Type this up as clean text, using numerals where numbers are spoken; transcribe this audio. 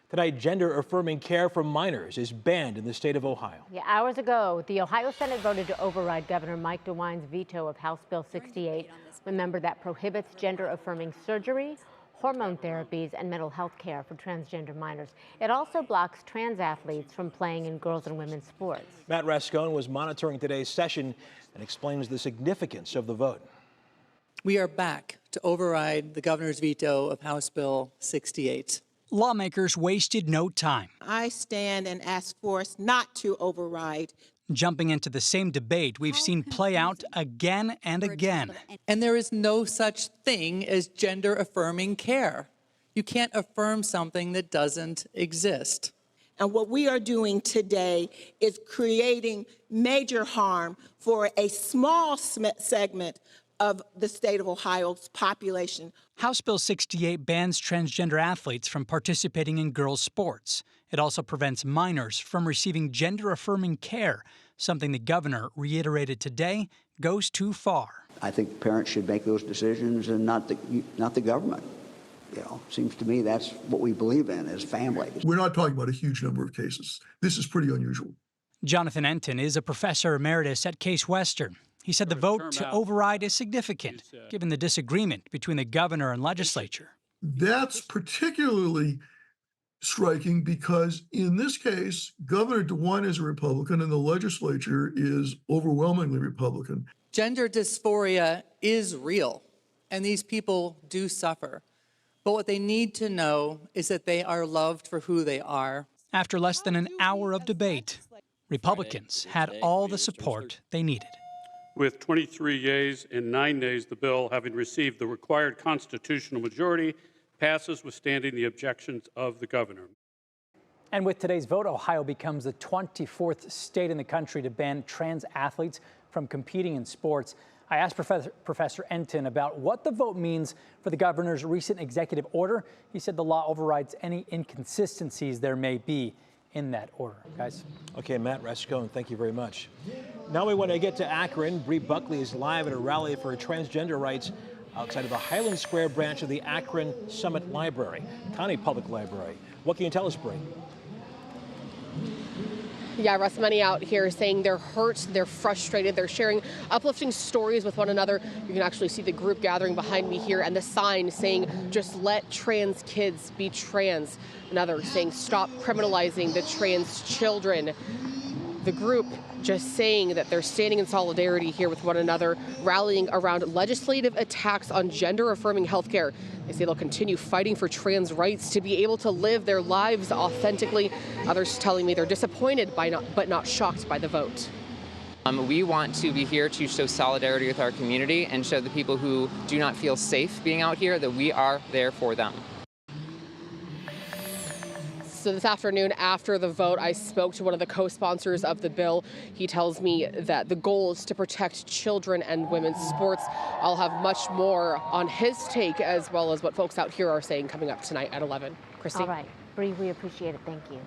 Tonight, gender-affirming care for minors is banned in the state of Ohio. Yeah, hours ago, the Ohio Senate voted to override Governor Mike DeWine's veto of House Bill 68, remember, that prohibits gender-affirming surgery, hormone therapies, and mental health care for transgender minors. It also blocks trans athletes from playing in girls' and women's sports. Matt Rascone was monitoring today's session and explains the significance of the vote. We are back to override the governor's veto of House Bill 68. Lawmakers wasted no time. I stand and ask for us not to override. Jumping into the same debate we've seen play out again and again. And there is no such thing as gender-affirming care. You can't affirm something that doesn't exist. And what we are doing today is creating major harm for a small segment of the state of Ohio's population. House Bill 68 bans transgender athletes from participating in girls' sports. It also prevents minors from receiving gender-affirming care, something the governor reiterated today goes too far. I think parents should make those decisions and not the government. You know, seems to me that's what we believe in as family. We're not talking about a huge number of cases. This is pretty unusual. Jonathan Enton is a professor emeritus at Case Western. He said the vote to override is significant, given the disagreement between the governor and legislature. That's particularly striking because in this case, Governor DeWine is a Republican and the legislature is overwhelmingly Republican. Gender dysphoria is real, and these people do suffer. But what they need to know is that they are loved for who they are. After less than an hour of debate, Republicans had all the support they needed. With 23 yeas and 9 nays, the bill, having received the required constitutional majority, passes withstanding the objections of the governor. And with today's vote, Ohio becomes the 24th state in the country to ban trans athletes from competing in sports. I asked Professor Enton about what the vote means for the governor's recent executive order. He said the law overrides any inconsistencies there may be in that order. Guys. Okay, Matt Rascone, thank you very much. Now we want to get to Akron. Bree Buckley is live at a rally for transgender rights outside of the Highland Square branch of the Akron Summit Library, County Public Library. What can you tell us, Bree? Yeah, Russ, many out here saying they're hurt, they're frustrated, they're sharing uplifting stories with one another. You can actually see the group gathering behind me here and the sign saying, just let trans kids be trans. Another saying, stop criminalizing the trans children. The group just saying that they're standing in solidarity here with one another, rallying around legislative attacks on gender-affirming healthcare. They say they'll continue fighting for trans rights to be able to live their lives authentically. Others telling me they're disappointed but not shocked by the vote. We want to be here to show solidarity with our community and show the people who do not feel safe being out here that we are there for them. So this afternoon, after the vote, I spoke to one of the co-sponsors of the bill. He tells me that the goal is to protect children and women's sports. I'll have much more on his take as well as what folks out here are saying coming up tonight at 11. Christy? All right. Bree, we appreciate it. Thank you.